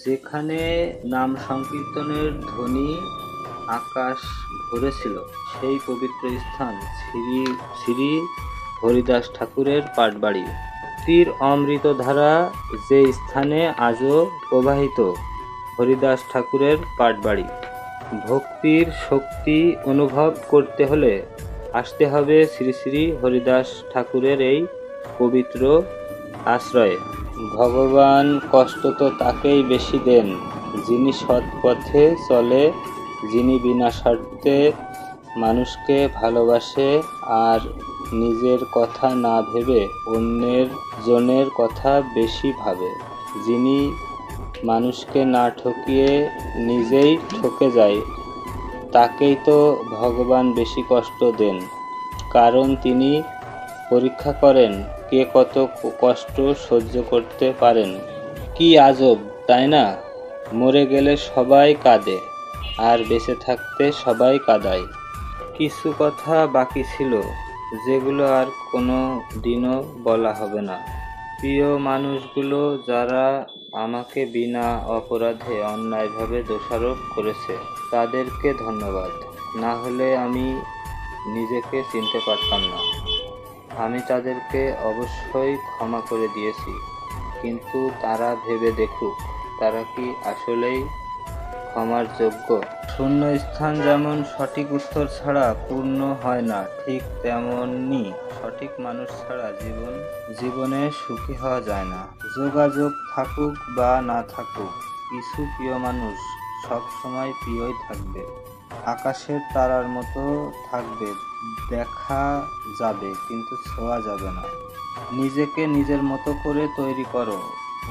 যেখানে নাম সংকীর্তনের ধ্বনি আকাশ ভরেছিল, সেই পবিত্র স্থান শ্রী শ্রী হরিদাস ঠাকুরের পাঠবাড়ি। ভক্তির অমৃতধারা যে স্থানে আজও প্রবাহিত, হরিদাস ঠাকুরের পাঠবাড়ি। ভক্তির শক্তি অনুভব করতে হলে আসতে হবে শ্রী শ্রী হরিদাস ঠাকুরের এই পবিত্র আশ্রয়ে। ভগবান কষ্ট তো তাকেই বেশি দেন, যিনি সৎ পথে চলে, যিনি বিনা স্বার্থে মানুষকে ভালোবাসে আর নিজের কথা না ভেবে অন্যের জনের কথা বেশি ভাবে, যিনি মানুষকে না ঠকিয়ে নিজেই ঠকে যায়, তাকেই তো ভগবান বেশি কষ্ট দেন। কারণ তিনি পরীক্ষা করেন কে কত কষ্ট সহ্য করতে পারেন। কি আজব, তাই না? মরে গেলে সবাই কাঁদে, আর বেঁচে থাকতে সবাই কাঁদায়। কিছু কথা বাকি ছিল, যেগুলো আর কোনো দিনও বলা হবে না। প্রিয় মানুষগুলো যারা আমাকে বিনা অপরাধে অন্যায়ভাবে দোষারোপ করেছে, তাদেরকে ধন্যবাদ। না হলে আমি নিজেকে চিনতে পারতাম না। আমি তাদেরকে অবশ্যই ক্ষমা করে দিয়েছি, কিন্তু তারা ভেবে দেখুক তারা কি আসলেই ক্ষমার যোগ্য। শূন্য স্থান যেমন সঠিক উত্তর ছাড়া পূর্ণ হয় না, ঠিক তেমনি সঠিক মানুষ ছাড়া জীবনে সুখী হওয়া যায় না। যোগাযোগ থাকুক বা না থাকুক, কিছু প্রিয় মানুষ সব সময় প্রিয়ই থাকবে, আকাশের তারার মতো থাকবে, দেখা যাবে কিন্তু ছোঁয়া যাবে না। নিজেকে নিজের মতো করে তৈরি করো,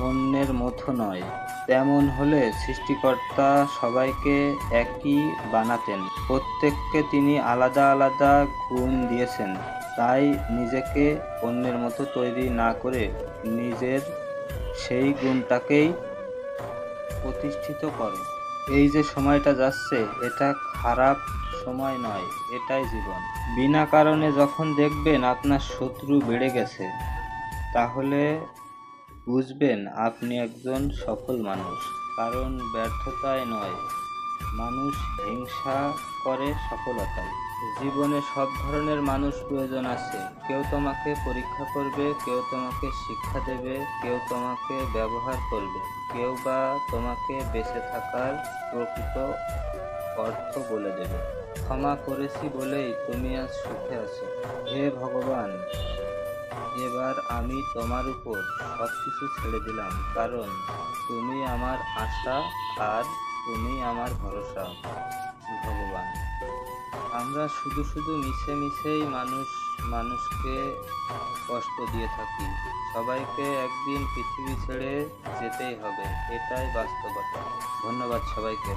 অন্যের মতো নয়। তেমন হলে সৃষ্টিকর্তা সবাইকে একই বানাতেন। প্রত্যেককে তিনি আলাদা আলাদা গুণ দিয়েছেন, তাই নিজেকে অন্যের মতো তৈরি না করে নিজের সেই গুণটাকেই প্রতিষ্ঠিত করো। এই যে সময়টা যাচ্ছে, এটা খারাপ সময় নয়, এটাই জীবন। বিনা কারণে যখন দেখবেন আপনার শত্রু বেড়ে গেছে, তাহলে বুঝবেন আপনি একজন সফল মানুষ। কারণ ব্যর্থতায় নয়, মানুষ হিংসা করে সফলতায়। জীবনে সব ধরনের মানুষ প্রয়োজন আছে। কেউ তোমাকে পরীক্ষা করবে, কেউ তোমাকে শিক্ষা দেবে, কেউ তোমাকে ব্যবহার করবে, কেউ বা তোমাকে বেঁচে থাকার প্রকৃত অর্থ বলে দেবে। ক্ষমা করেছি বলেই তুমি আজ সুখে আছো। হে ভগবান, এবার আমি তোমার উপর সবকিছু ছেড়ে দিলাম, কারণ তুমি আমার আশা আর তুমি আমার ভরসা। ভগবান, আমরা শুধু মিছেই মানুষকে কষ্ট দিয়ে থাকি। সবাইকে একদিন পৃথিবী ছেড়ে যেতেই হবে, এটাই বাস্তবতা। ধন্যবাদ সবাইকে।